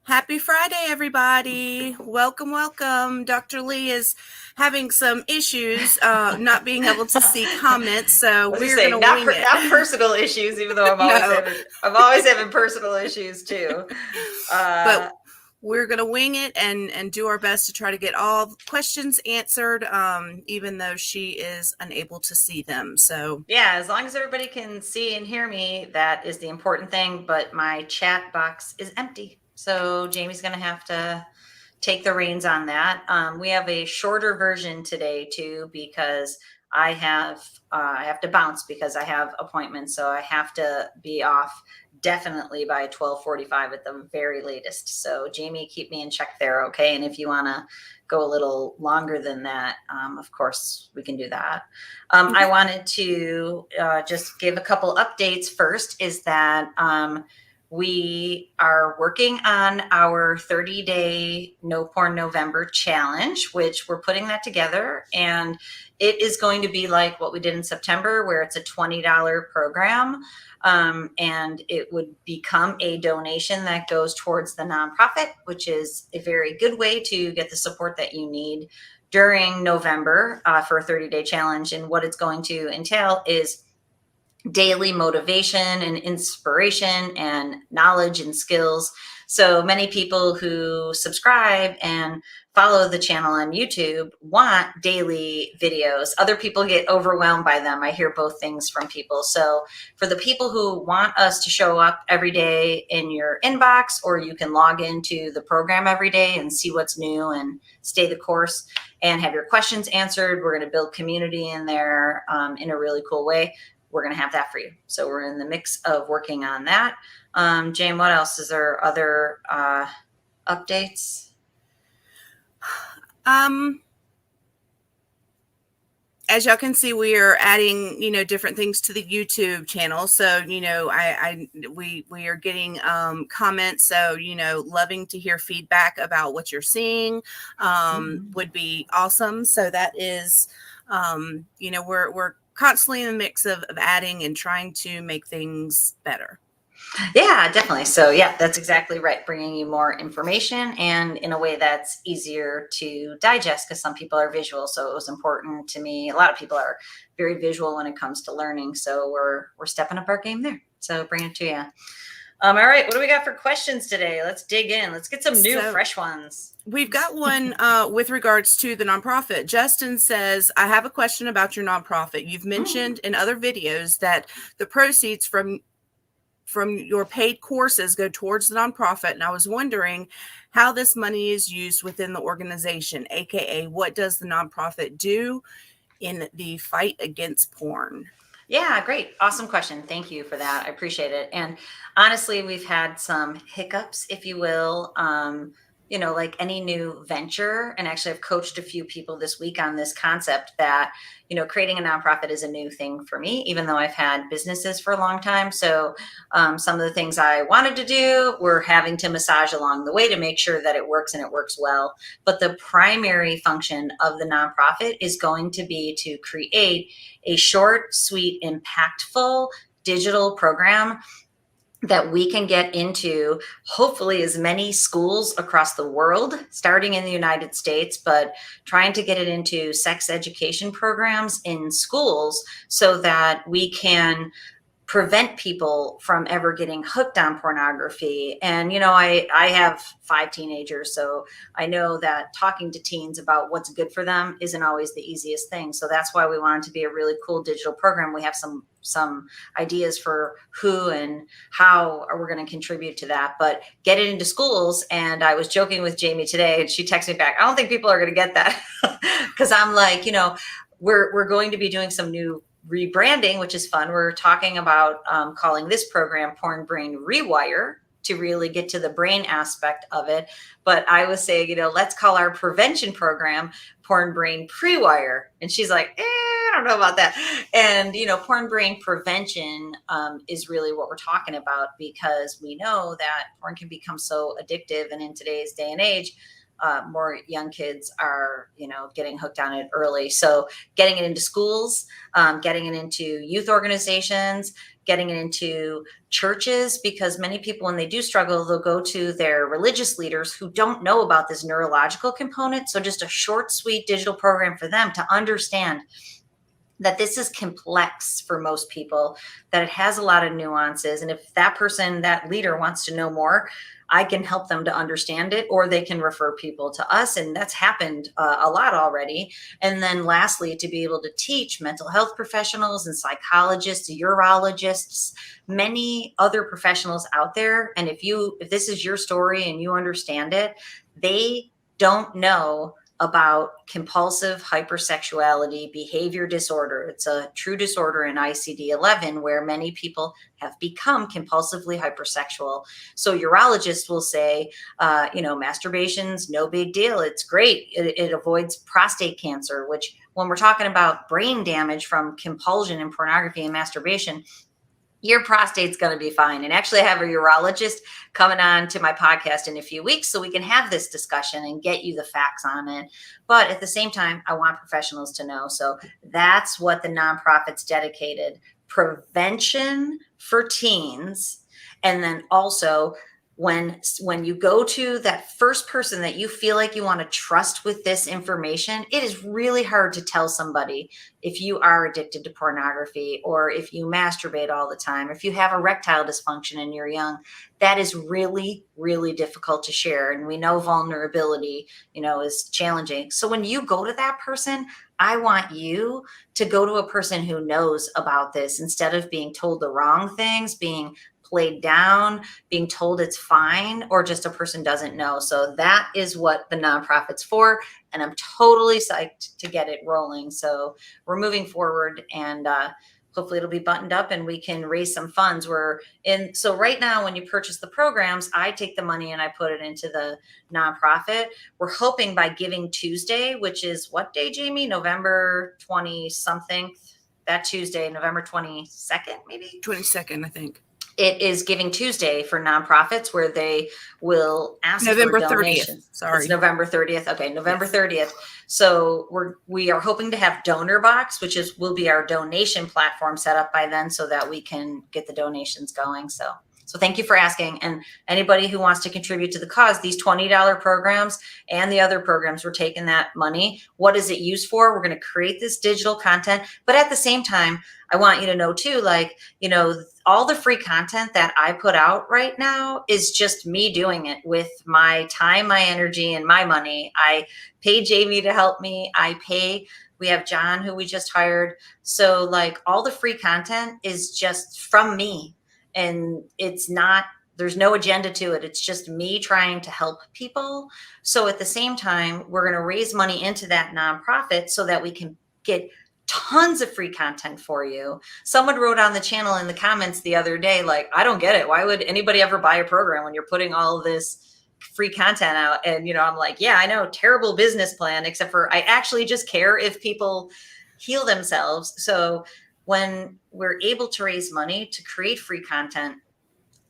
Happy Friday, everybody. Welcome, welcome. Dr. Leigh is having some issues not being able to see comments, so I was just we're going saying, to not wing not it. personal issues, even though No, I'm always having personal issues too. but Uh, we're going to wing it and do our best to try to get all questions answered, even though she is unable to see them. So, yeah, as long as everybody can see and hear me, that is the important thing. But my chat box is empty, so Jamie's going to have to take the reins on that. We have a shorter version today too because I have to bounce because I have appointments, so I have to be off definitely by 12:45 at the very latest. So Jamie, keep me in check there, okay? And if you want to go a little longer than that, of course we can do that. I okay. wanted to just give a couple updates. First is that we are working on our 30-day No Porn November challenge, which we're putting that together. And it is going to be like what we did in September, where it's a $20 program. And it would become a donation that goes towards the nonprofit, which is a very good way to get the support that you need during November for a 30-day challenge. And what it's going to entail is daily motivation and inspiration and knowledge and skills. So many people who subscribe and follow the channel on YouTube want daily videos. Other people get overwhelmed by them. I hear both things from people. So for the people who want us to show up every day in your inbox, or you can log into the program every day and see what's new and stay the course and have your questions answered. We're going to build community in there in a really cool way. We're going to have that for you. So we're in the mix of working on that. Jane, what else? Is there other updates? Um, as y'all can see, we are adding, different things to the YouTube channel. So, we are getting comments. So, loving to hear feedback about what you're seeing would be awesome. So that is, we're constantly in the mix of adding and trying to make things better. Yeah, definitely. So yeah, that's exactly right. Bringing you more information and in a way that's easier to digest because some people are visual. So it was important to me. A lot of people are very visual when it comes to learning. So we're stepping up our game there. So bring it to you. All right, what do we got for questions today? Let's dig in. Let's get some new, fresh ones. We've got one with regards to the nonprofit. Justin says, I have a question about your nonprofit. You've mentioned in other videos that the proceeds from your paid courses go towards the nonprofit, and I was wondering how this money is used within the organization, aka what does the nonprofit do in the fight against porn? Yeah, great. Awesome question. Thank you for that. I appreciate it. And honestly, we've had some hiccups, if you will. Like any new venture. And actually, I've coached a few people this week on this concept that, creating a nonprofit is a new thing for me, even though I've had businesses for a long time. So some of the things I wanted to do, we're having to massage along the way to make sure that it works and it works well. But the primary function of the nonprofit is going to be to create a short, sweet, impactful digital program that we can get into hopefully as many schools across the world, starting in the United States, but trying to get it into sex education programs in schools so that we can prevent people from ever getting hooked on pornography. And, I have 5 teenagers, so I know that talking to teens about what's good for them isn't always the easiest thing. So that's why we want it to be a really cool digital program. We have some ideas for who and how we're going to contribute to that, but get it into schools. And I was joking with Jamie today, and she texted me back, I don't think people are going to get that. Because I'm like, we're going to be doing some new rebranding, which is fun. We're talking about calling this program Porn Brain Rewire to really get to the brain aspect of it. But I was saying, let's call our prevention program Porn Brain Pre-Wire. And she's like, I don't know about that. And, porn brain prevention is really what we're talking about, because we know that porn can become so addictive. And in today's day and age, more young kids are, getting hooked on it early. So getting it into schools, getting it into youth organizations, getting it into churches, because many people, when they do struggle, they'll go to their religious leaders who don't know about this neurological component. So just a short, sweet digital program for them to understand that this is complex for most people, that it has a lot of nuances. And if that person, that leader, wants to know more, I can help them to understand it, or they can refer people to us. And that's happened a lot already. And then lastly, to be able to teach mental health professionals and psychologists, urologists, many other professionals out there. And if this is your story and you understand it, they don't know about compulsive hypersexuality behavior disorder. It's a true disorder in ICD-11 where many people have become compulsively hypersexual. So urologists will say, masturbation's no big deal. It's great. It avoids prostate cancer, which when we're talking about brain damage from compulsion and pornography and masturbation, your prostate's going to be fine. And actually, I have a urologist coming on to my podcast in a few weeks so we can have this discussion and get you the facts on it. But at the same time, I want professionals to know. So that's what the nonprofit's dedicated: prevention for teens. And then also, when you go to that first person that you feel like you want to trust with this information, it is really hard to tell somebody if you are addicted to pornography, or if you masturbate all the time, if you have erectile dysfunction and you're young. That is really, really difficult to share. And we know vulnerability, is challenging. So when you go to that person, I want you to go to a person who knows about this, instead of being told the wrong things, being played down, being told it's fine, or just a person doesn't know. So that is what the nonprofit's for. And I'm totally psyched to get it rolling. So we're moving forward, and hopefully it'll be buttoned up and we can raise some funds. So right now, when you purchase the programs, I take the money and I put it into the nonprofit. We're hoping by Giving Tuesday, which is what day, Jamie? November 20 something, that Tuesday, November 22nd, maybe? 22nd, I think. It is Giving Tuesday for nonprofits, where they will ask November for donations. 30th. Sorry. It's November 30th. Okay, November 30th. So we are hoping to have Donor Box, which will be our donation platform, set up by then, so that we can get the donations going. So thank you for asking. And anybody who wants to contribute to the cause, these $20 programs and the other programs, we're taking that money. What is it used for? We're going to create this digital content. But at the same time, I want you to know too, all the free content that I put out right now is just me doing it with my time, my energy, and my money. I pay Jamie to help me. We have John, who we just hired. So all the free content is just from me. And there's no agenda to it. It's just me trying to help people. So at the same time, we're going to raise money into that nonprofit so that we can get tons of free content for you. Someone wrote on the channel in the comments the other day, I don't get it. Why would anybody ever buy a program when you're putting all of this free content out? And, I'm like, yeah, I know, terrible business plan, except for I actually just care if people heal themselves. So when we're able to raise money to create free content,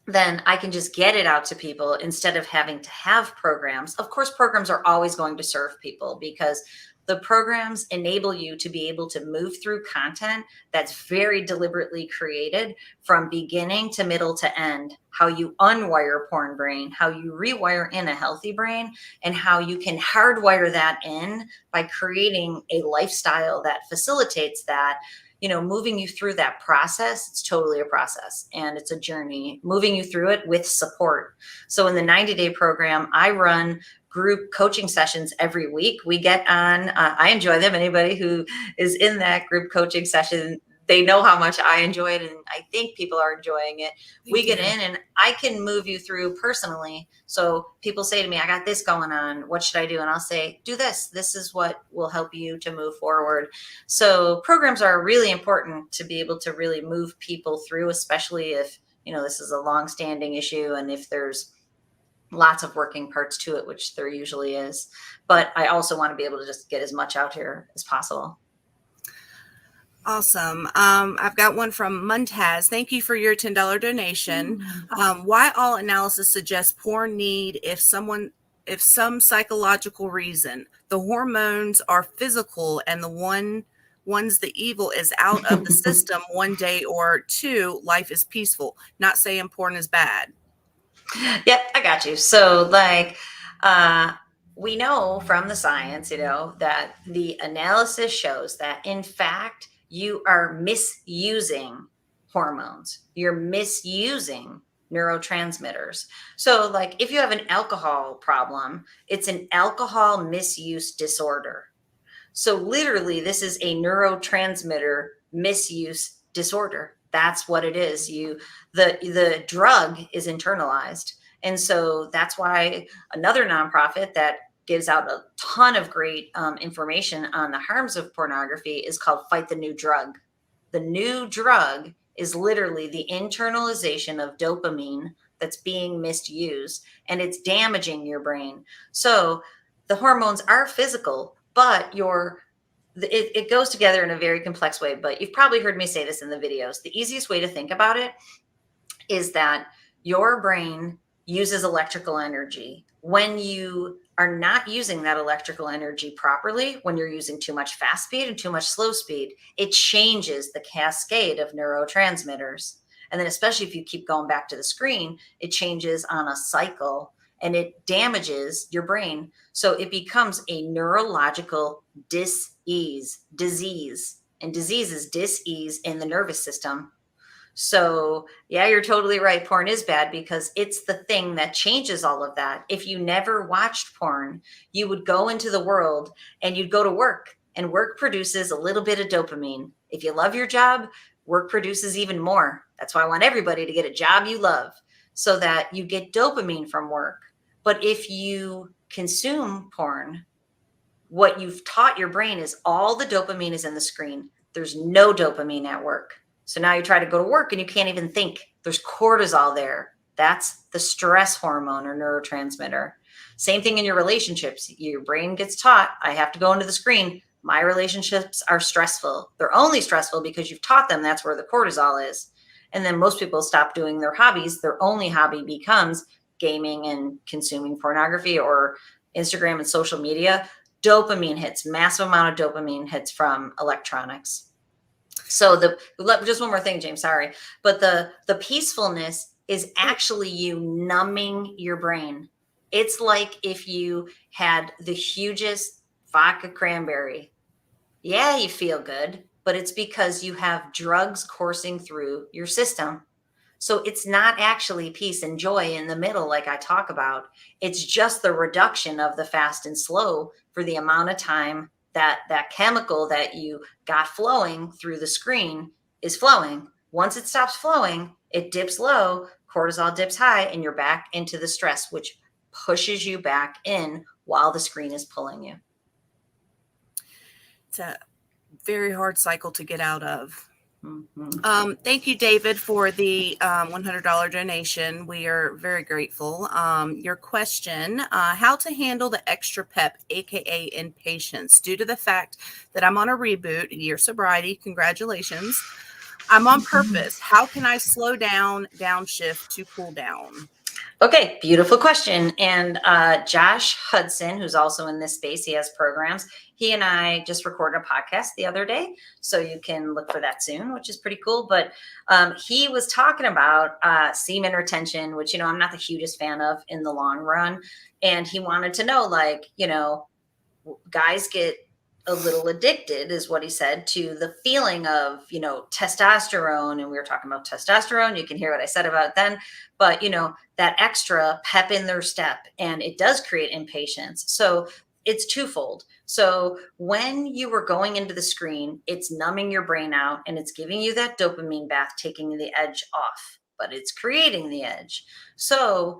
then I can just get it out to people instead of having to have programs. Of course, programs are always going to serve people, because the programs enable you to be able to move through content that's very deliberately created from beginning to middle to end. How you unwire porn brain, how you rewire in a healthy brain, and how you can hardwire that in by creating a lifestyle that facilitates that. Moving you through that process, it's totally a process, and it's a journey, moving you through it with support. So in the 90-day program, I run group coaching sessions every week. We get on, I enjoy them. Anybody who is in that group coaching session, they know how much I enjoy it, and I think people are enjoying it. We get in and I can move you through personally. So people say to me, I got this going on, what should I do? And I'll say, do this. This is what will help you to move forward. So programs are really important to be able to really move people through, especially if, this is a long-standing issue and if there's lots of working parts to it, which there usually is. But I also want to be able to just get as much out here as possible. Awesome. I've got one from Muntaz. Thank you for your $10 donation. Why all analysis suggests poor need if if some psychological reason the hormones are physical and the one's the evil is out of the system one day or two, life is peaceful. Not saying porn is bad. Yep, I got you. So, like, uh, we know from the science, that the analysis shows that, in fact, you are misusing hormones. You're misusing neurotransmitters. So, like, if you have an alcohol problem, it's an alcohol misuse disorder. So literally, this is a neurotransmitter misuse disorder. That's what it is. The drug is internalized. And so that's why another nonprofit that gives out a ton of great information on the harms of pornography is called Fight the New Drug. The new drug is literally the internalization of dopamine that's being misused, and it's damaging your brain. So the hormones are physical, but it goes together in a very complex way. But you've probably heard me say this in the videos. The easiest way to think about it is that your brain uses electrical energy. When you are not using that electrical energy properly, when you're using too much fast speed and too much slow speed, it changes the cascade of neurotransmitters. And then, especially if you keep going back to the screen, it changes on a cycle and it damages your brain. So it becomes a neurological disease. And disease is dis-ease in the nervous system. So yeah, you're totally right. Porn is bad because it's the thing that changes all of that. If you never watched porn, you would go into the world and you'd go to work, and work produces a little bit of dopamine. If you love your job, work produces even more. That's why I want everybody to get a job you love so that you get dopamine from work. But if you consume porn, what you've taught your brain is all the dopamine is in the screen. There's no dopamine at work. So now you try to go to work and you can't even think. There's cortisol there. That's the stress hormone or neurotransmitter. Same thing in your relationships. Your brain gets taught, I have to go into the screen. My relationships are stressful. They're only stressful because you've taught them that's where the cortisol is. And then most people stop doing their hobbies. Their only hobby becomes gaming and consuming pornography or Instagram and social media. Dopamine hits, massive amount of dopamine hits from electronics. So just one more thing, James, sorry. But the peacefulness is actually you numbing your brain. It's like if you had the hugest vodka cranberry. Yeah, you feel good, but it's because you have drugs coursing through your system. So it's not actually peace and joy in the middle like I talk about. It's just the reduction of the fast and slow for the amount of time that chemical that you got flowing through the screen is flowing. Once it stops flowing, it dips low, cortisol dips high, and you're back into the stress, which pushes you back in while the screen is pulling you. It's a very hard cycle to get out of. Mm-hmm. Thank you, David, for the $100 donation. We are very grateful. Your question, how to handle the extra pep, aka impatience, due to the fact that I'm on a reboot, year sobriety, congratulations. I'm on purpose. How can I slow down, downshift to cool down? Okay, beautiful question. And Josh Hudson, who's also in this space, he has programs. He and I just recorded a podcast the other day, so you can look for that soon, which is pretty cool. But he was talking about semen retention, which, I'm not the hugest fan of in the long run. And he wanted to know, guys get a little addicted, is what he said, to the feeling of, testosterone. And we were talking about testosterone. You can hear what I said about it then. But, that extra pep in their step, and it does create impatience. So it's twofold. So when you were going into the screen, it's numbing your brain out and it's giving you that dopamine bath, taking the edge off, but it's creating the edge. So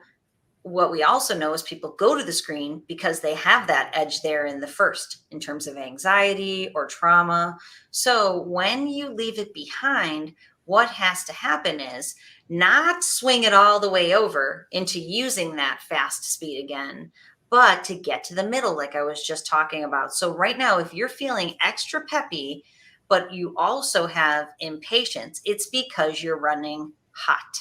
what we also know is people go to the screen because they have that edge there in the first, in terms of anxiety or trauma. So when you leave it behind, what has to happen is not swing it all the way over into using that fast speed again, but to get to the middle, like I was just talking about. So right now, if you're feeling extra peppy, but you also have impatience, it's because you're running hot.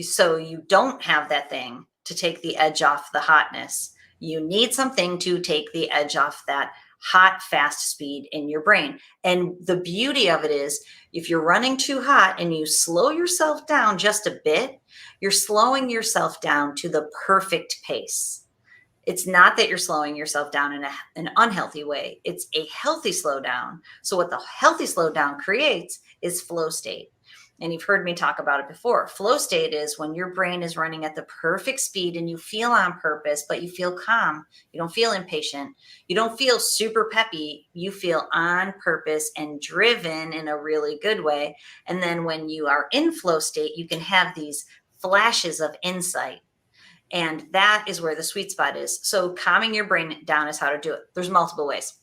So you don't have that thing to take the edge off the hotness. You need something to take the edge off that hot, fast speed in your brain. And the beauty of it is, if you're running too hot and you slow yourself down just a bit, you're slowing yourself down to the perfect pace. It's not that you're slowing yourself down in an unhealthy way. It's a healthy slowdown. So what the healthy slowdown creates is flow state. And you've heard me talk about it before. Flow state is when your brain is running at the perfect speed and you feel on purpose, but you feel calm. You don't feel impatient. You don't feel super peppy. You feel on purpose and driven in a really good way. And then when you are in flow state, you can have these flashes of insight. And that is where the sweet spot is. So calming your brain down is how to do it. There's multiple ways.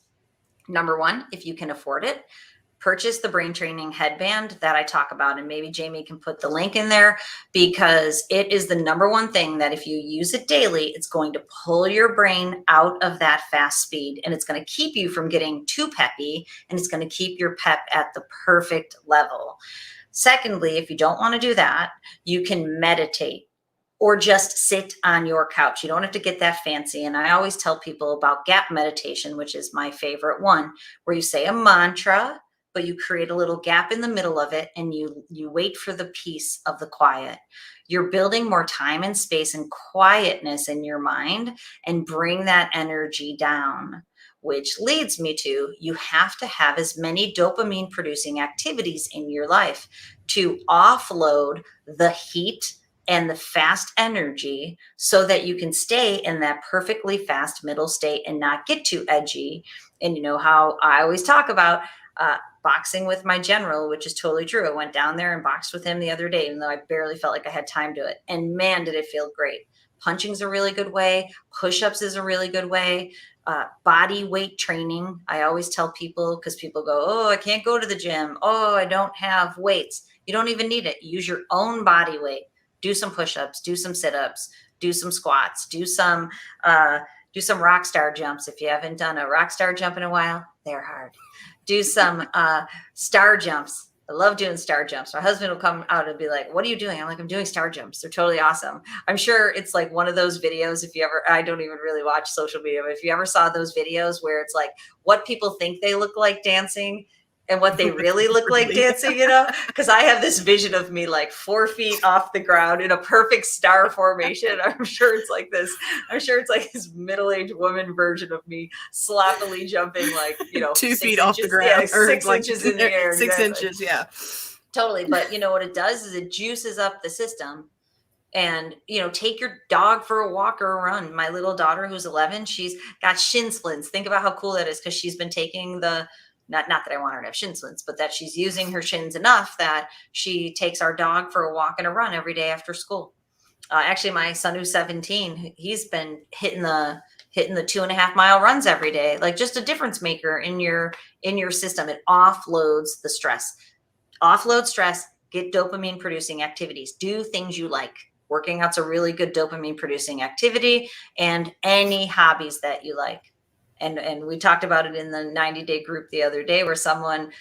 Number one, if you can afford it, purchase the brain training headband that I talk about. And maybe Jamie can put the link in there, because it is the number one thing that if you use it daily, it's going to pull your brain out of that fast speed, and it's going to keep you from getting too peppy, and it's going to keep your pep at the perfect level. Secondly, if you don't want to do that, you can meditate or just sit on your couch. You don't have to get that fancy. And I always tell people about gap meditation, which is my favorite one, where you say a mantra, but you create a little gap in the middle of it, and you wait for the peace of the quiet. You're building more time and space and quietness in your mind, and bring that energy down, which leads me to, you have to have as many dopamine producing activities in your life to offload the heat and the fast energy, so that you can stay in that perfectly fast middle state and not get too edgy. And you know how I always talk about boxing with my general, which is totally true. I went down there and boxed with him the other day, even though I barely felt like I had time to it. And man, did it feel great. Punching's a really good way. Push-ups is a really good way. Body weight training. I always tell people, because people go, oh, I can't go to the gym. Oh, I don't have weights. You don't even need it. Use your own body weight. Do some push-ups, do some sit-ups, do some squats, do some rock star jumps. If you haven't done a rock star jump in a while, they're hard. Do some star jumps. I love doing star jumps. My husband will come out and be like, what are you doing? I'm like, I'm doing star jumps. They're totally awesome. I'm sure it's like one of those videos. If you ever, I don't even really watch social media, but if you ever saw those videos where it's like what people think they look like dancing and what they really look like dancing, you know, because I have this vision of me like 4 feet off the ground in a perfect star formation. I'm sure it's like this middle-aged woman version of me sloppily jumping, like, you know, 2 feet off the ground, yeah, 6 inches in the air. 6 inches. Yeah, totally. But you know what it does is it juices up the system. And, you know, take your dog for a walk or a run. My little daughter, who's 11, she's got shin splints. Think about how cool that is, because she's been taking the, not that I want her to have shin splints, but that she's using her shins enough that she takes our dog for a walk and a run every day after school. Actually, my son, who's 17, he's been hitting the 2.5 mile runs every day, like just a difference maker in your system. It offloads the stress. Offload stress, get dopamine producing activities, do things you like. Working out's a really good dopamine producing activity, and any hobbies that you like. And we talked about it in the 90-day group the other day, where someone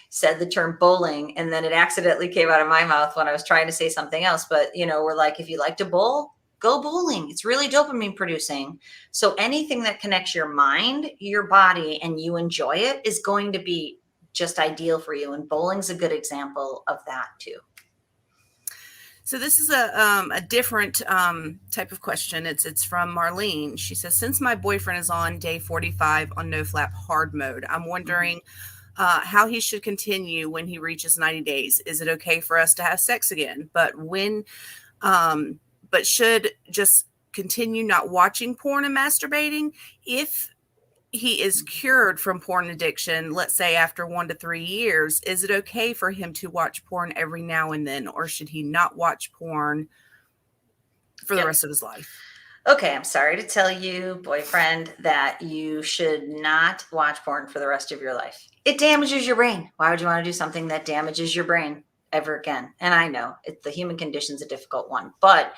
said the term bowling, and then it accidentally came out of my mouth when I was trying to say something else. But, you know, we're like, if you like to bowl, go bowling. It's really dopamine producing. So anything that connects your mind, your body, and you enjoy it is going to be just ideal for you. And bowling's a good example of that too. So this is a different type of question. It's from Marlene. She says, since my boyfriend is on day 45 on no flap hard mode, I'm wondering how he should continue when he reaches 90 days. Is it okay for us to have sex again? But should just continue not watching porn and masturbating? If he is cured from porn addiction, let's say after 1 to 3 years, is it okay for him to watch porn every now and then, or should he not watch porn for the rest of his life? Okay, I'm sorry to tell you, boyfriend, that you should not watch porn for the rest of your life. It damages your brain. Why would you want to do something that damages your brain ever again? And I know the human condition is a difficult one, but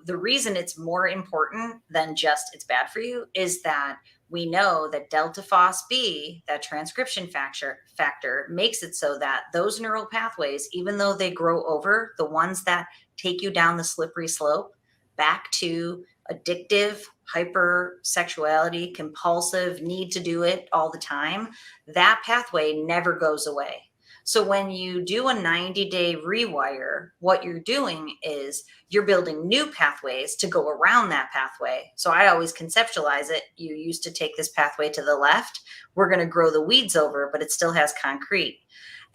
the reason it's more important than just it's bad for you is that we know that delta phos-B, that transcription factor, makes it so that those neural pathways, even though they grow over, the ones that take you down the slippery slope back to addictive, hypersexuality, compulsive, need to do it all the time, that pathway never goes away. So when you do a 90-day rewire, what you're doing is you're building new pathways to go around that pathway. So I always conceptualize it. You used to take this pathway to the left. We're going to grow the weeds over, but it still has concrete.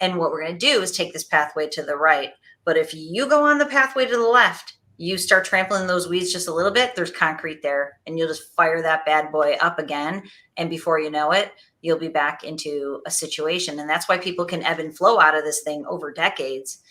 And what we're going to do is take this pathway to the right. But if you go on the pathway to the left, you start trampling those weeds just a little bit, there's concrete there, and you'll just fire that bad boy up again. And before you know it, you'll be back into a situation. And that's why people can ebb and flow out of this thing over decades,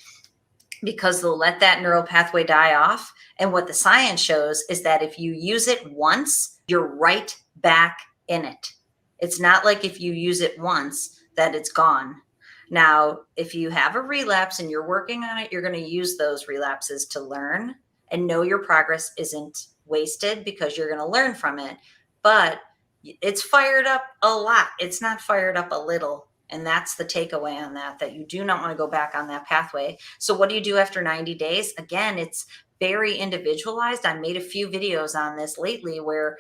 because they'll let that neural pathway die off. And what the science shows is that if you use it once, you're right back in it. It's not like if you use it once that it's gone. Now, if you have a relapse and you're working on it, you're going to use those relapses to learn and know your progress isn't wasted, because you're going to learn from it. But it's fired up a lot. It's not fired up a little. And that's the takeaway on that you do not want to go back on that pathway. So what do you do after 90 days? Again, it's very individualized. I made a few videos on this lately where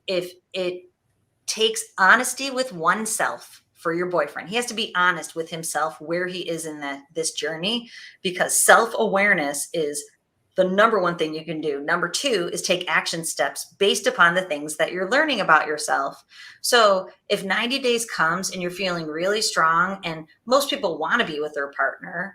if it takes honesty with oneself for your boyfriend, he has to be honest with himself where he is in this journey, because self-awareness is the number one thing you can do. Number two is take action steps based upon the things that you're learning about yourself. So if 90 days comes and you're feeling really strong, and most people want to be with their partner,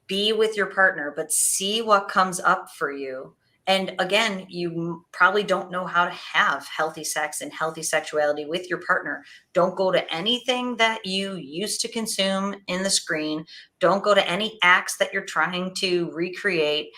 be with your partner, but see what comes up for you. And again, you probably don't know how to have healthy sex and healthy sexuality with your partner. Don't go to anything that you used to consume in the screen. Don't go to any acts that you're trying to recreate.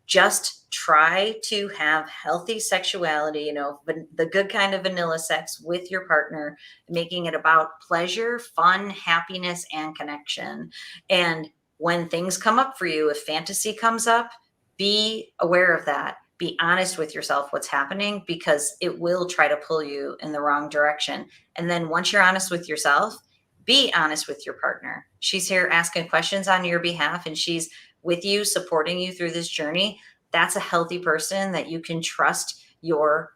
Just try to have healthy sexuality, the good kind of vanilla sex with your partner, making it about pleasure, fun, happiness, and connection. And when things come up for you, if fantasy comes up, be aware of that. Be honest with yourself what's happening, because it will try to pull you in the wrong direction. And then once you're honest with yourself, be honest with your partner. She's here asking questions on your behalf, and she's with you, supporting you through this journey. That's a healthy person that you can trust your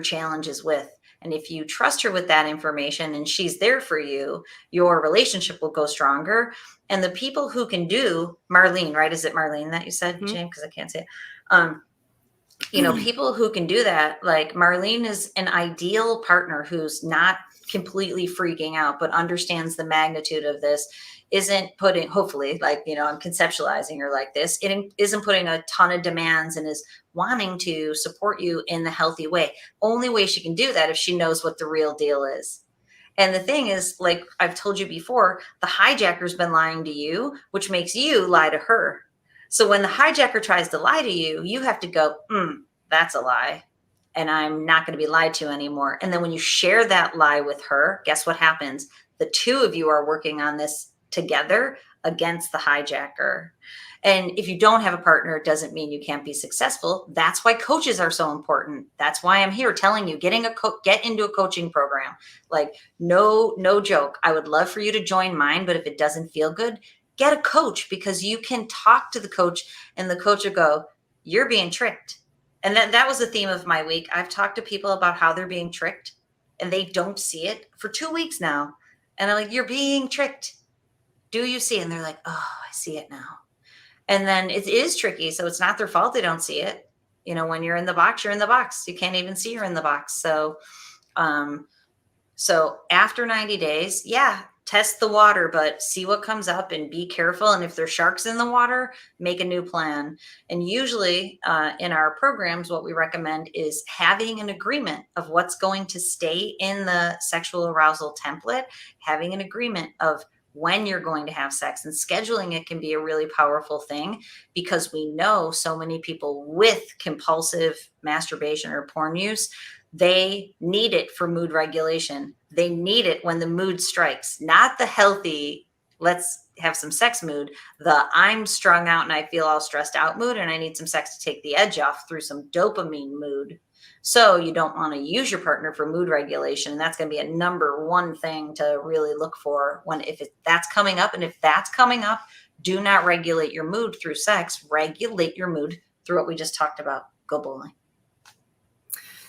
challenges with. And if you trust her with that information and she's there for you, your relationship will go stronger. And the people who can do Marlene, right? Is it Marlene that you said, Jane? Because I can't say it. People who can do that, like Marlene is an ideal partner who's not completely freaking out, but understands the magnitude of this, isn't putting, hopefully, I'm conceptualizing her like this, it isn't putting a ton of demands, and is wanting to support you in the healthy way. Only way she can do that if she knows what the real deal is. And the thing is, like I've told you before, the hijacker's been lying to you, which makes you lie to her. So when the hijacker tries to lie to you, you have to go, that's a lie, and I'm not going to be lied to anymore. And then when you share that lie with her, guess what happens? The two of you are working on this together against the hijacker. And if you don't have a partner, it doesn't mean you can't be successful. That's why coaches are so important. That's why I'm here telling you, get into a coaching program. Like, no joke. I would love for you to join mine, but if it doesn't feel good, get a coach, because you can talk to the coach and the coach will go, you're being tricked. And that was the theme of my week. I've talked to people about how they're being tricked and they don't see it for 2 weeks now. And I'm like, you're being tricked. Do you see it? And they're like, oh, I see it now. And then it is tricky. So it's not their fault they don't see it. When you're in the box, you're in the box. You can't even see you're in the box. So after 90 days, test the water, but see what comes up and be careful. And if there's sharks in the water, make a new plan. And usually in our programs, what we recommend is having an agreement of what's going to stay in the sexual arousal template, having an agreement of when you're going to have sex, and scheduling it can be a really powerful thing, because we know so many people with compulsive masturbation or porn use, they need it for mood regulation. They need it when the mood strikes, not the healthy, let's have some sex mood, the I'm strung out and I feel all stressed out mood, and I need some sex to take the edge off through some dopamine mood. So you don't want to use your partner for mood regulation. And that's going to be a number one thing to really look for that's coming up. And if that's coming up, do not regulate your mood through sex. Regulate your mood through what we just talked about. Go bowling.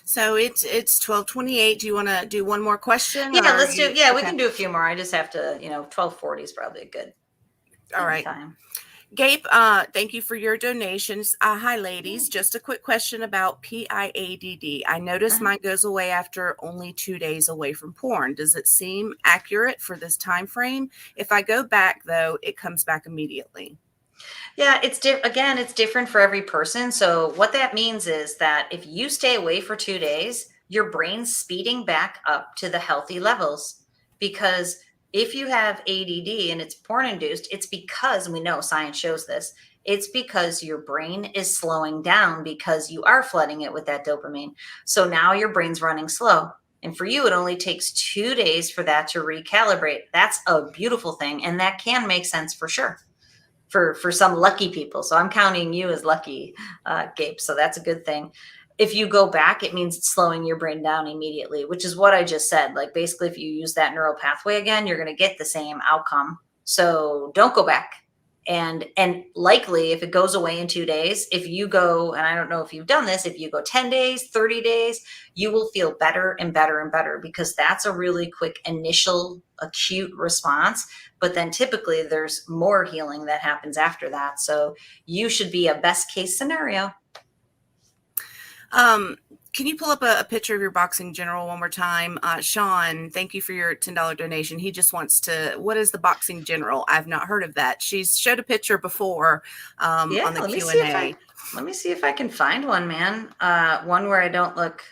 So it's 12:28. Do you want to do one more question, or Yeah, are let's do. you Yeah, we okay? can do a few more. I just have to, 12:40 is probably a good All end right. time. Gabe, thank you for your donations. Hi, ladies. Yeah. Just a quick question about PIADD. I noticed Mhm. mine goes away after only 2 days away from porn. Does it seem accurate for this time frame? If I go back, though, it comes back immediately. Yeah, again, it's different for every person. So what that means is that if you stay away for 2 days, your brain's speeding back up to the healthy levels. Because if you have ADD and it's porn induced, it's because, and we know science shows this, it's because your brain is slowing down because you are flooding it with that dopamine. So now your brain's running slow. And for you, it only takes 2 days for that to recalibrate. That's a beautiful thing. And that can make sense for sure for some lucky people. So I'm counting you as lucky, Gabe. So that's a good thing. If you go back, it means it's slowing your brain down immediately, which is what I just said. Like basically, if you use that neural pathway again, you're going to get the same outcome. So don't go back. And likely if it goes away in 2 days, if you go, and I don't know if you've done this, if you go 10 days, 30 days, you will feel better and better and better, because that's a really quick initial acute response. But then typically there's more healing that happens after that. So you should be a best case scenario. Can you pull up a picture of your boxing general one more time? Sean, thank you for your $10 donation. He just wants to, what is the boxing general? I've not heard of that. She's showed a picture before Yeah, on the let me see if Q&A. I can find one, man. One where I don't look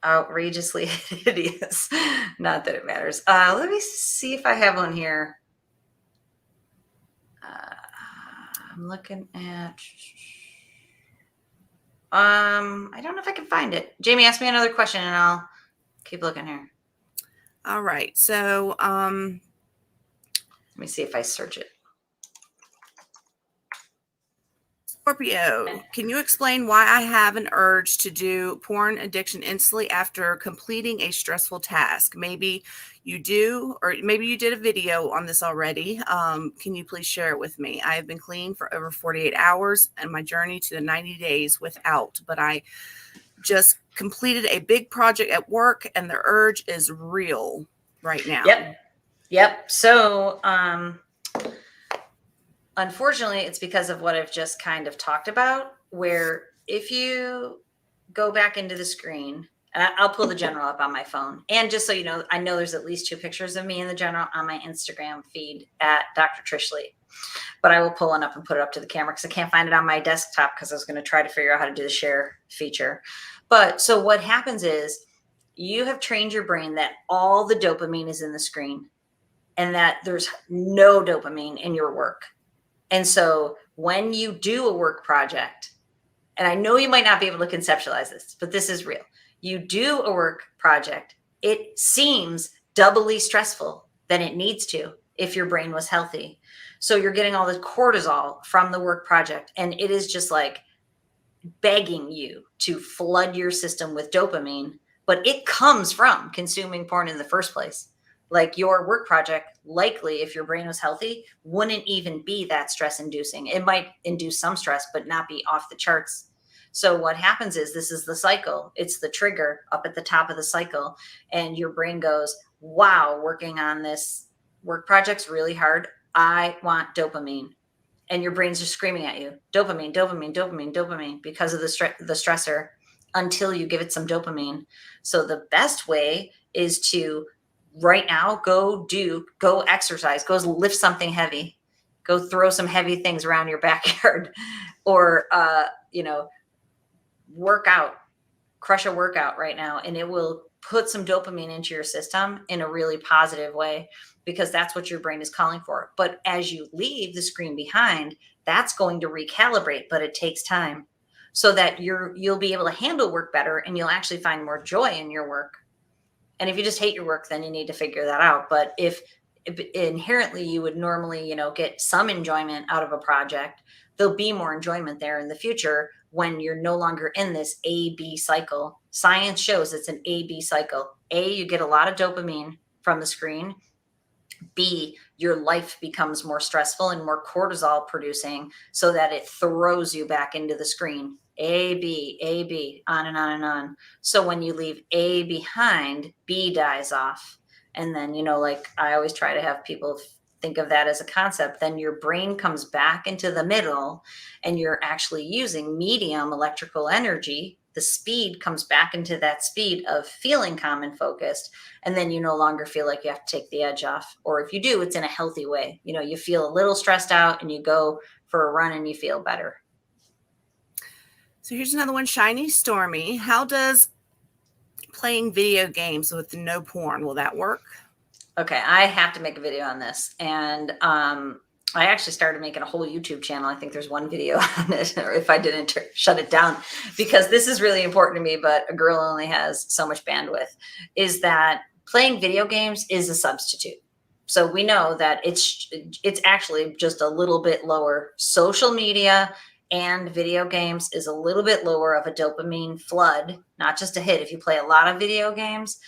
outrageously hideous. Not that it matters. Let me see if I have one here. I'm looking at. I don't know if I can find it. Jamie, ask me another question, and I'll keep looking here. All right. So, let me see if I search it. Scorpio, can you explain why I have an urge to do porn addiction instantly after completing a stressful task? Maybe you do, or maybe you did a video on this already. Can you please share it with me? I have been clean for over 48 hours and my journey to the 90 days without, but I just completed a big project at work and the urge is real right now. Yep. So, unfortunately, it's because of what I've just kind of talked about, where if you go back into the screen, and I'll pull the general up on my phone. And just so you know, I know there's at least 2 pictures of me in the general on my Instagram feed at Dr. Trish Leigh. But I will pull one up and put it up to the camera because I can't find it on my desktop because I was going to try to figure out how to do the share feature. But so what happens is you have trained your brain that all the dopamine is in the screen and that there's no dopamine in your work. And so when you do a work project, and I know you might not be able to conceptualize this, but this is real. You do a work project, it seems doubly stressful than it needs to if your brain was healthy. So you're getting all this cortisol from the work project, and it is just like begging you to flood your system with dopamine, but it comes from consuming porn in the first place. Like your work project, likely if your brain was healthy, wouldn't even be that stress inducing. It might induce some stress, but not be off the charts. So what happens is this is the cycle. It's the trigger up at the top of the cycle. And your brain goes, wow, working on this work project's really hard. I want dopamine. And your brain's just screaming at you, dopamine, dopamine, dopamine, dopamine, because of the stressor, until you give it some dopamine. So the best way is to right now go exercise, go lift something heavy, go throw some heavy things around your backyard, or work out, crush a workout right now, and it will put some dopamine into your system in a really positive way, because that's what your brain is calling for. But as you leave the screen behind, that's going to recalibrate, but it takes time, so that you'll be able to handle work better, and you'll actually find more joy in your work. And if you just hate your work, then you need to figure that out. But if inherently you would normally, get some enjoyment out of a project, there'll be more enjoyment there in the future when you're no longer in this A-B cycle. Science shows it's an A-B cycle. A, you get a lot of dopamine from the screen. B, your life becomes more stressful and more cortisol producing, so that it throws you back into the screen. A, B, on and on and on. So when you leave A behind, B dies off. And then, like I always try to have people think of that as a concept, then your brain comes back into the middle and you're actually using medium electrical energy. The speed comes back into that speed of feeling calm and focused. And then you no longer feel like you have to take the edge off. Or if you do, it's in a healthy way. You feel a little stressed out and you go for a run and you feel better. So here's another one, Shiny Stormy. How does playing video games with no porn, will that work? Okay, I have to make a video on this. And I actually started making a whole YouTube channel. I think there's one video on it, or if I didn't shut it down, because this is really important to me, but a girl only has so much bandwidth, is that playing video games is a substitute. So we know that it's actually just a little bit lower. Social media and video games is a little bit lower of a dopamine flood, not just a hit if you play a lot of video games.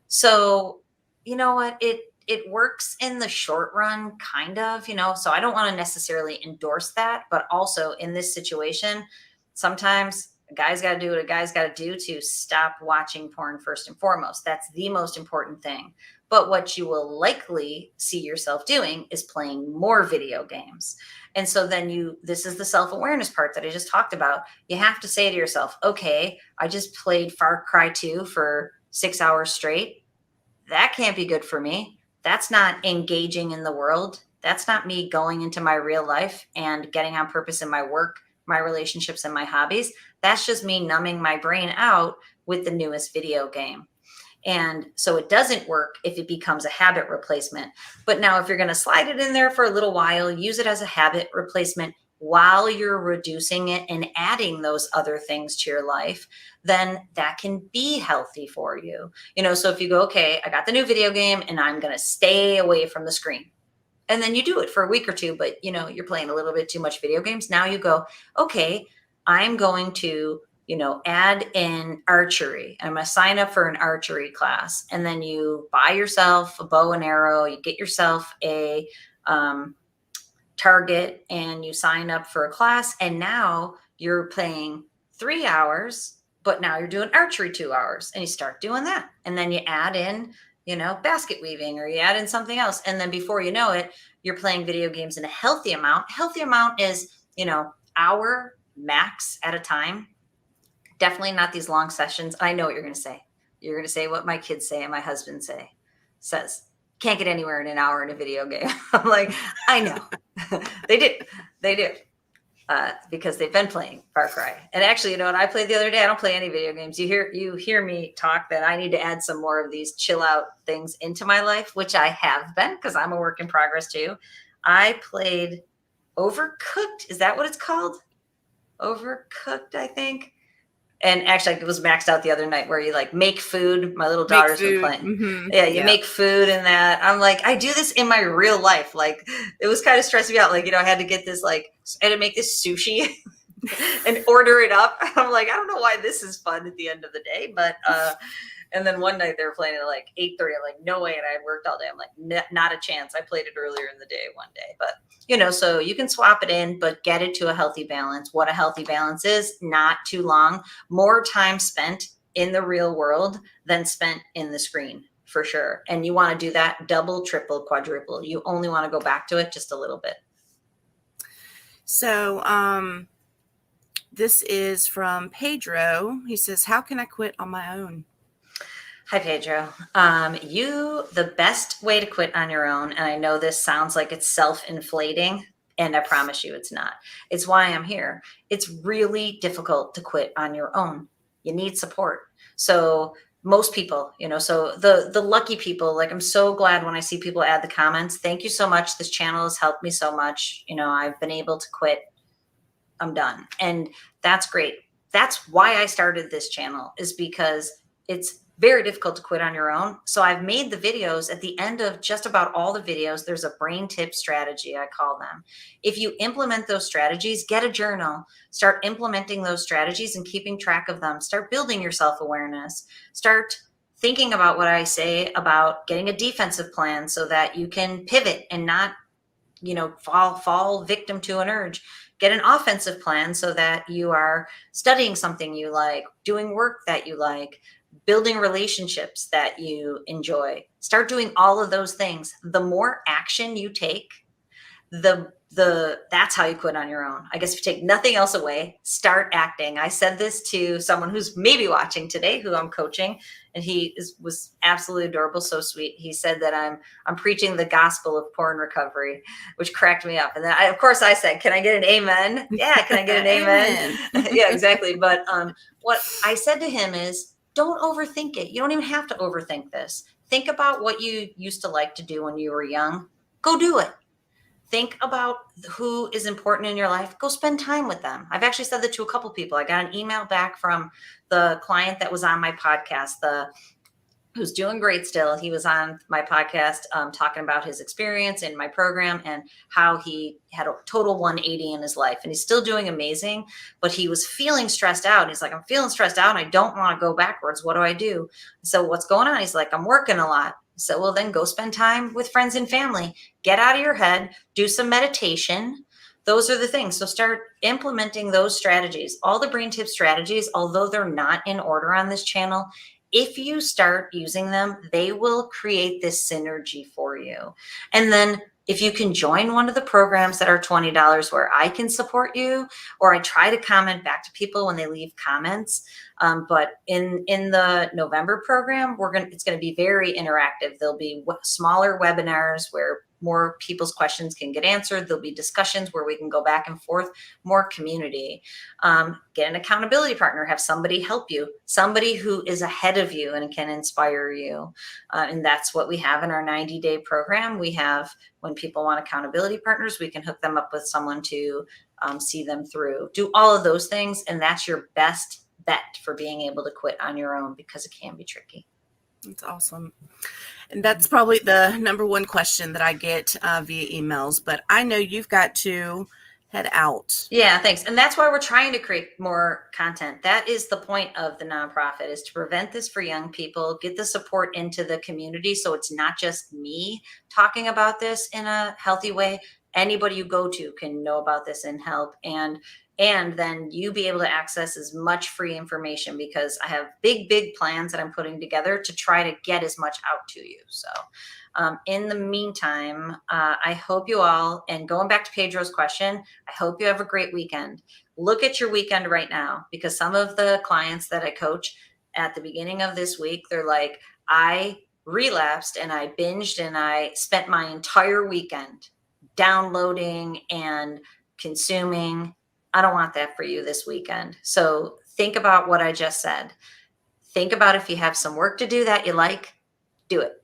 So you know what, it works in the short run, kind of, so I don't want to necessarily endorse that. But also in this situation, sometimes a guy's got to do what a guy's got to do to stop watching porn first and foremost. That's the most important thing. But what you will likely see yourself doing is playing more video games. And so then this is the self-awareness part that I just talked about. You have to say to yourself, okay, I just played Far Cry 2 for 6 hours straight. That can't be good for me. That's not engaging in the world. That's not me going into my real life and getting on purpose in my work, my relationships, and my hobbies. That's just me numbing my brain out with the newest video game. And so it doesn't work if it becomes a habit replacement. But now if you're going to slide it in there for a little while, use it as a habit replacement while you're reducing it and adding those other things to your life, then that can be healthy for you. So if you go, okay, I got the new video game and I'm going to stay away from the screen. And then you do it for a week or two, but you're playing a little bit too much video games. Now you go, okay, I'm going to, add in archery. I'm going to sign up for an archery class. And then you buy yourself a bow and arrow, you get yourself a, target, and you sign up for a class, and now you're playing 3 hours, but now you're doing archery 2 hours, and you start doing that. And then you add in, basket weaving, or you add in something else. And then before you know it, you're playing video games in a healthy amount. Healthy amount is, hour max at a time. Definitely not these long sessions. I know what you're going to say. You're going to say what my kids say and my husband says. Can't get anywhere in an hour in a video game. I'm like, I know. They do. Because they've been playing Far Cry. And actually, what I played the other day, I don't play any video games. You hear me talk that I need to add some more of these chill out things into my life, which I have been, because I'm a work in progress too. I played Overcooked. Is that what it's called? Overcooked, I think. And actually, it was maxed out the other night, where you make food. My little daughter's been playing. Mm-hmm. Yeah, you make food and that. I'm like, I do this in my real life. It was kind of stressing me out. I had to get this, I had to make this sushi and order it up. I'm like, I don't know why this is fun at the end of the day. But, and then one night they were playing at 8:30. I'm like, no way. And I had worked all day. I'm like, not a chance. I played it earlier in the day one day. But, so you can swap it in, but get it to a healthy balance. What a healthy balance is, not too long, more time spent in the real world than spent in the screen, for sure. And you want to do that double, triple, quadruple. You only want to go back to it just a little bit. So, this is from Pedro. He says, how can I quit on my own? Hi, Pedro. The best way to quit on your own, and I know this sounds like it's self-inflating, and I promise you it's not. It's why I'm here. It's really difficult to quit on your own. You need support. So most people, so the lucky people, I'm so glad when I see people add the comments. Thank you so much. This channel has helped me so much. I've been able to quit. I'm done. And that's great. That's why I started this channel, is because it's very difficult to quit on your own. So I've made the videos. At the end of just about all the videos, there's a brain tip strategy, I call them. If you implement those strategies, get a journal, start implementing those strategies and keeping track of them. Start building your self-awareness. Start thinking about what I say about getting a defensive plan so that you can pivot and not fall victim to an urge. Get an offensive plan so that you are studying something you like, doing work that you like, building relationships that you enjoy. Start doing all of those things. The more action you take, that's how you quit on your own. I guess if you take nothing else away, start acting. I said this to someone who's maybe watching today, who I'm coaching, and was absolutely adorable, so sweet. He said that I'm preaching the gospel of porn recovery, which cracked me up. And then of course I said, can I get an amen? Yeah, can I get an amen? Yeah, exactly. But what I said to him is, don't overthink it. You don't even have to overthink this. Think about what you used to like to do when you were young. Go do it. Think about who is important in your life. Go spend time with them. I've actually said that to a couple people. I got an email back from the client that was on my podcast, who's doing great still. He was on my podcast talking about his experience in my program and how he had a total 180 in his life. And he's still doing amazing, but he was feeling stressed out. He's like, I'm feeling stressed out and I don't want to go backwards. What do I do? So what's going on? He's like, I'm working a lot. So, well, then go spend time with friends and family. Get out of your head. Do some meditation. Those are the things. So start implementing those strategies. All the brain tip strategies, although they're not in order on this channel, if you start using them, they will create this synergy for you. And then if you can join one of the programs that are $20 where I can support you, or I try to comment back to people when they leave comments. But in the November program, it's going to be very interactive. There'll be smaller webinars where more people's questions can get answered. There'll be discussions where we can go back and forth, more community. Get an accountability partner, have somebody help you, somebody who is ahead of you and can inspire you. And that's what we have in our 90-day program. We have, when people want accountability partners, we can hook them up with someone to see them through. Do all of those things, and that's your best bet for being able to quit on your own, because it can be tricky. That's awesome. And that's probably the number one question that I get via emails, but I know you've got to head out. Yeah, thanks. And that's why we're trying to create more content. That is the point of the nonprofit, is to prevent this for young people, get the support into the community. So it's not just me talking about this in a healthy way. Anybody you go to can know about this and help. And then you be able to access as much free information, because I have big plans that I'm putting together to try to get as much out to you. So in the meantime, I hope you all, and going back to Pedro's question, I hope you have a great weekend. Look at your weekend right now, because some of the clients that I coach at the beginning of this week, they're like, I relapsed and I binged and I spent my entire weekend downloading and consuming. I don't want that for you this weekend. So think about what I just said. Think about if you have some work to do that you like, do it.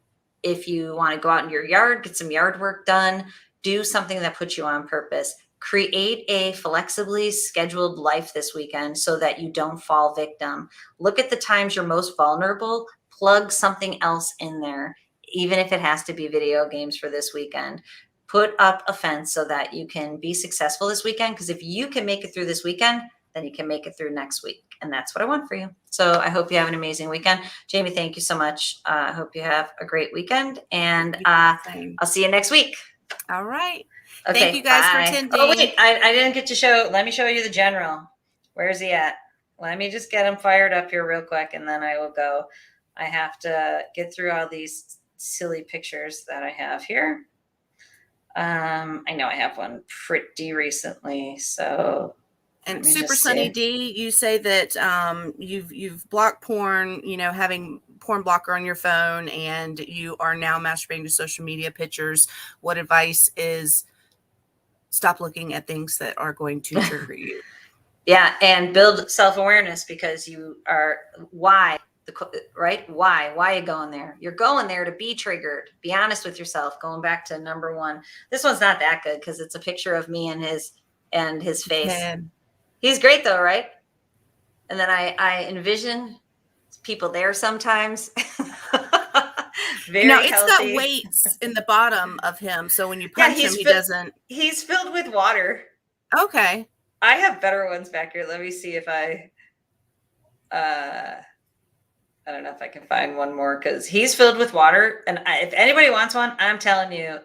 If you want to go out in your yard, get some yard work done, do something that puts you on purpose. Create a flexibly scheduled life this weekend so that you don't fall victim. Look at the times you're most vulnerable, plug something else in there, even if it has to be video games for this weekend. Put up a fence so that you can be successful this weekend, because if you can make it through this weekend, then you can make it through next week. And that's what I want for you. So I hope you have an amazing weekend. Jamie, thank you so much. I hope you have a great weekend, and I'll see you next week. All right. Okay, thank you guys bye. for attending. Oh, wait, I didn't get to show. Let me show you the general. Where is he at? Let me just get him fired up here real quick, and then I will go. I have to get through all these silly pictures that I have here. I know I have one pretty recently, so. And Super Sunny D, you say that you've blocked porn, having porn blocker on your phone, and you are now masturbating to social media pictures. What advice is? Stop looking at things that are going to trigger you. Yeah, and build self-awareness, because you are, why are you going there? You're going there to be triggered. Be honest with yourself. Going back to number one. This one's not that good because it's a picture of me and his face. Man. He's great though, right? And then I envision people there sometimes. Very no, it's healthy. got weights in the bottom of him, so when you punch him, he doesn't. He's filled with water. Okay. I have better ones back here. Let me see if I don't know if I can find one more because he's filled with water. And if anybody wants one, I'm telling you,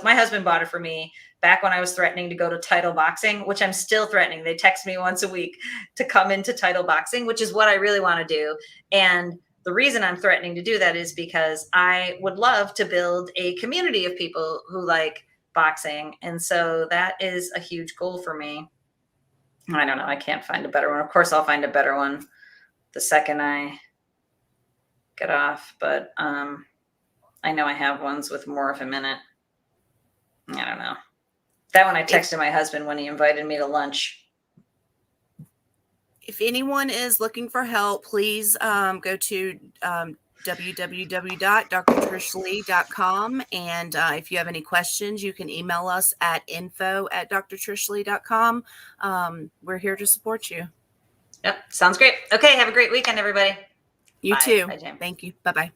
my husband bought it for me back when I was threatening to go to title boxing, which I'm still threatening. They text me once a week to come into title boxing, which is what I really want to do. And the reason I'm threatening to do that is because I would love to build a community of people who like boxing. And so that is a huge goal for me. I don't know. I can't find a better one. Of course, I'll find a better one the second I get off, but I know I have ones with more of a minute. I don't know. That one I texted my husband when he invited me to lunch. If anyone is looking for help, please go to www.drtrishleigh.com. And if you have any questions, you can email us at info@drtrishleigh.com. We're here to support you. Yep. Sounds great. Okay. Have a great weekend, everybody. You Bye. too. Bye, Jim. Thank you. Bye-bye.